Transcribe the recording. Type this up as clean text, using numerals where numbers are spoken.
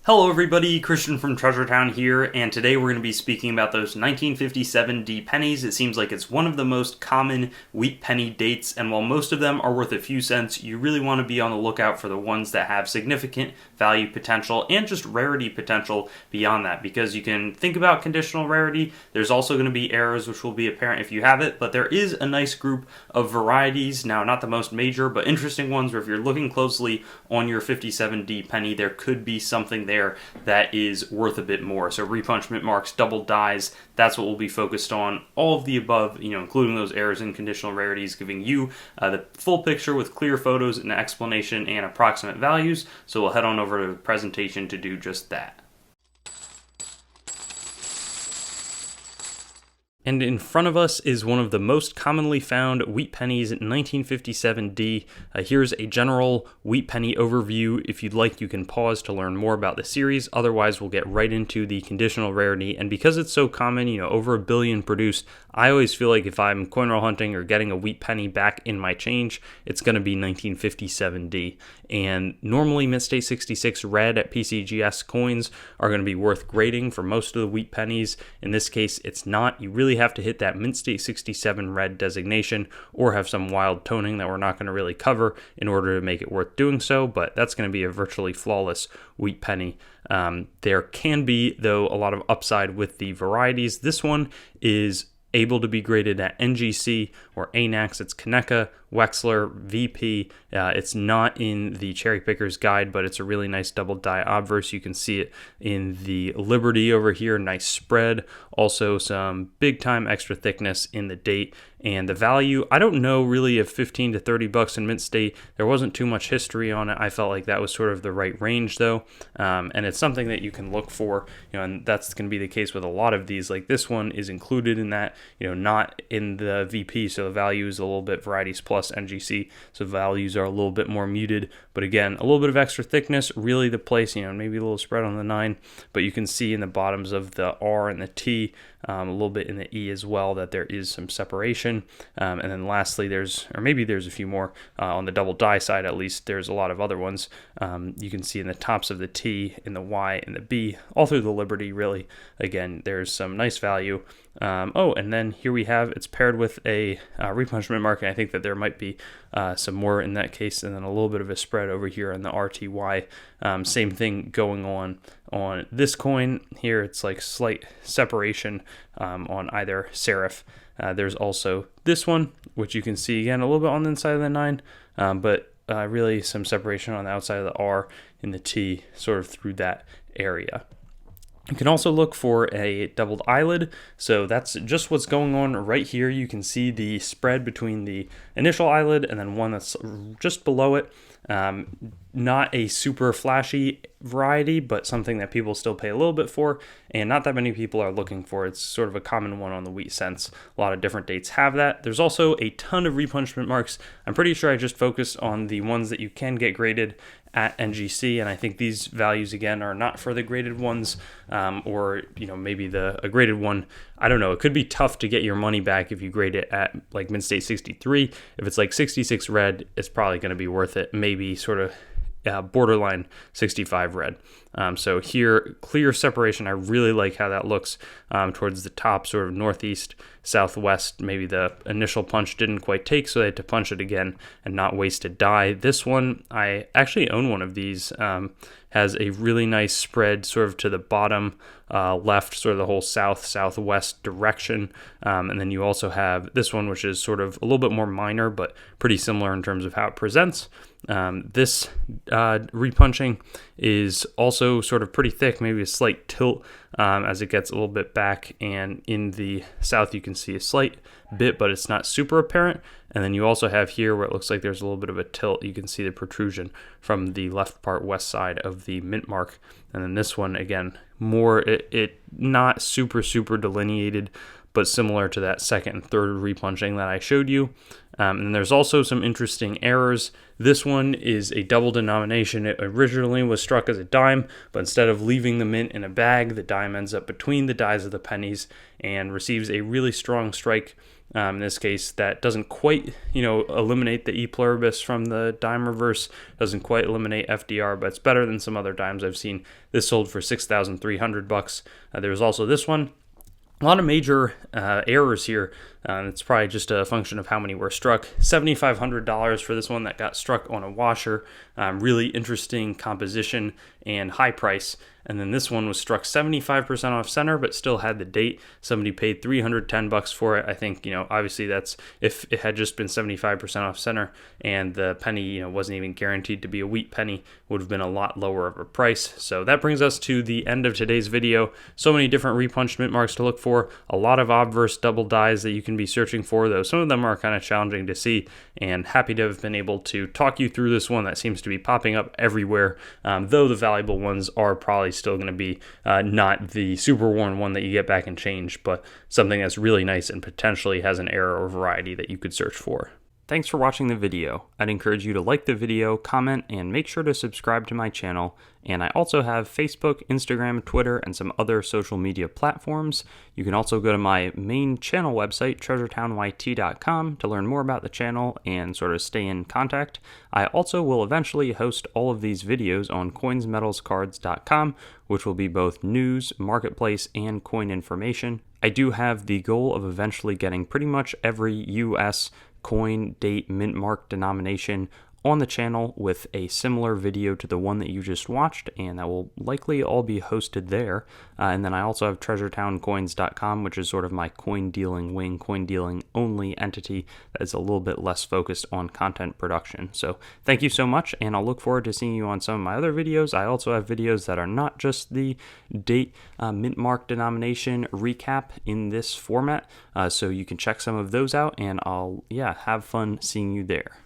Hello everybody, Christian from Treasure Town here, and today we're going to be speaking about those 1957 D pennies. It seems like it's one of the most common wheat penny dates, and while most of them are worth a few cents, you really want to be on the lookout for the ones that have significant value potential and just rarity potential beyond that, because you can think about conditional rarity. There's also going to be errors which will be apparent if you have it, but there is a nice group of varieties, now not the most major, but interesting ones where if you're looking closely on your 57D penny, there could be something there that is worth a bit more. So repunchment marks, double dies, that's what we'll be focused on. All of the above, including those errors and conditional rarities, giving you the full picture with clear photos and explanation and approximate values. So we'll head on over to the presentation to do just that. And in front of us is one of the most commonly found wheat pennies, 1957D. Here's a general wheat penny overview. If you'd like, you can pause to learn more about the series. Otherwise, we'll get right into the conditional rarity. And because it's so common, over 1 billion produced, I always feel like if I'm coin roll hunting or getting a wheat penny back in my change, it's going to be 1957D. And normally, Mint State 66 red at PCGS coins are going to be worth grading for most of the wheat pennies. In this case, it's not. You really have to hit that Mint State 67 red designation or have some wild toning that we're not going to really cover in order to make it worth doing so, but that's going to be a virtually flawless wheat penny. There can be, though, a lot of upside with the varieties. This one is able to be graded at NGC or ANAX. It's Kaneka, Wexler, VP. It's not in the Cherry Picker's Guide, but it's a really nice double die obverse. You can see it in the Liberty over here. Nice spread. Also some big time extra thickness in the date. And the value, I don't know really if 15 to 30 bucks in Mint State. There wasn't too much history on it. I felt like that was sort of the right range though. And it's something that you can look for, and that's going to be the case with a lot of these. Like this one is included in that, not in the VP. So the value is a little bit Varieties plus NGC. So values are a little bit more muted, but again, a little bit of extra thickness, really the place, maybe a little spread on the 9, but you can see in the bottoms of the R and the T, a little bit in the E as well, that there is some separation. And then lastly, there's a few more on the double die side. At least there's a lot of other ones. You can see in the tops of the T, in the Y, and the B, all through the Liberty. Really, again, there's some nice value. And then here we have, it's paired with a repunchment mark, and I think that there might be some more in that case, and then a little bit of a spread over here on the RTY. Same thing going on this coin here. It's like slight separation on either serif. There's also this one, which you can see again a little bit on the inside of the 9, but really some separation on the outside of the R and the T, sort of through that area. You can also look for a doubled eyelid. So that's just what's going on right here. You can see the spread between the initial eyelid and then one that's just below it. Not a super flashy variety, but something that people still pay a little bit for, and not that many people are looking for. It's sort of a common one on the wheat cents. A lot of different dates have that. There's also a ton of repunchment marks. I'm pretty sure I just focused on the ones that you can get graded at NGC, and I think these values again are not for the graded ones, or maybe a graded one. I don't know. It could be tough to get your money back if you grade it at like Mint State 63. If it's like 66 red, it's probably going to be worth it. Maybe sort of borderline 65 red. So here, clear separation. I really like how that looks towards the top, sort of northeast, southwest. Maybe the initial punch didn't quite take, so they had to punch it again and not waste a die. This one, I actually own one of these. Has a really nice spread sort of to the bottom left, sort of the whole southwest direction. And then you also have this one, which is sort of a little bit more minor, but pretty similar in terms of how it presents. This repunching is also sort of pretty thick, maybe a slight tilt as it gets a little bit back, and in the south you can see a slight bit, but it's not super apparent. And then you also have here where it looks like there's a little bit of a tilt. You can see the protrusion from the left part west side of the mint mark. And then this one, again, more it not super delineated, but similar to that second and third repunching that I showed you. And there's also some interesting errors. This one is a double denomination. It originally was struck as a dime, but instead of leaving the mint in a bag, the dime ends up between the dies of the pennies and receives a really strong strike In this case, that doesn't quite, eliminate the E pluribus from the dime reverse, doesn't quite eliminate FDR, but it's better than some other dimes I've seen. This sold for $6,300. There was also this one. A lot of major errors here. It's probably just a function of how many were struck. $7,500 for this one that got struck on a washer. Really interesting composition and high price. And then this one was struck 75% off center, but still had the date. Somebody paid $310 for it. I think, obviously that's, if it had just been 75% off center and the penny, wasn't even guaranteed to be a wheat penny, would have been a lot lower of a price. So that brings us to the end of today's video. So many different repunched mint marks to look for. A lot of obverse double dies that you can be searching for, though some of them are kind of challenging to see, and happy to have been able to talk you through this one that seems to be popping up everywhere, though the valuable ones are probably still going to be not the super worn one that you get back and change, but something that's really nice and potentially has an error or variety that you could search for. Thanks for watching the video. I'd encourage you to like the video, comment, and make sure to subscribe to my channel. And I also have Facebook, Instagram, Twitter, and some other social media platforms. You can also go to my main channel website, treasuretownYT.com, to learn more about the channel and sort of stay in contact. I also will eventually host all of these videos on coinsmetalscards.com, which will be both news, marketplace, and coin information. I do have the goal of eventually getting pretty much every US coin, date, mint mark, denomination on the channel with a similar video to the one that you just watched, and that will likely all be hosted there. And then I also have treasuretowncoins.com, which is sort of my coin dealing wing, coin dealing only entity that is a little bit less focused on content production. So thank you so much, and I'll look forward to seeing you on some of my other videos. I also have videos that are not just the date, mint mark, denomination recap in this format, so you can check some of those out, and I'll have fun seeing you there.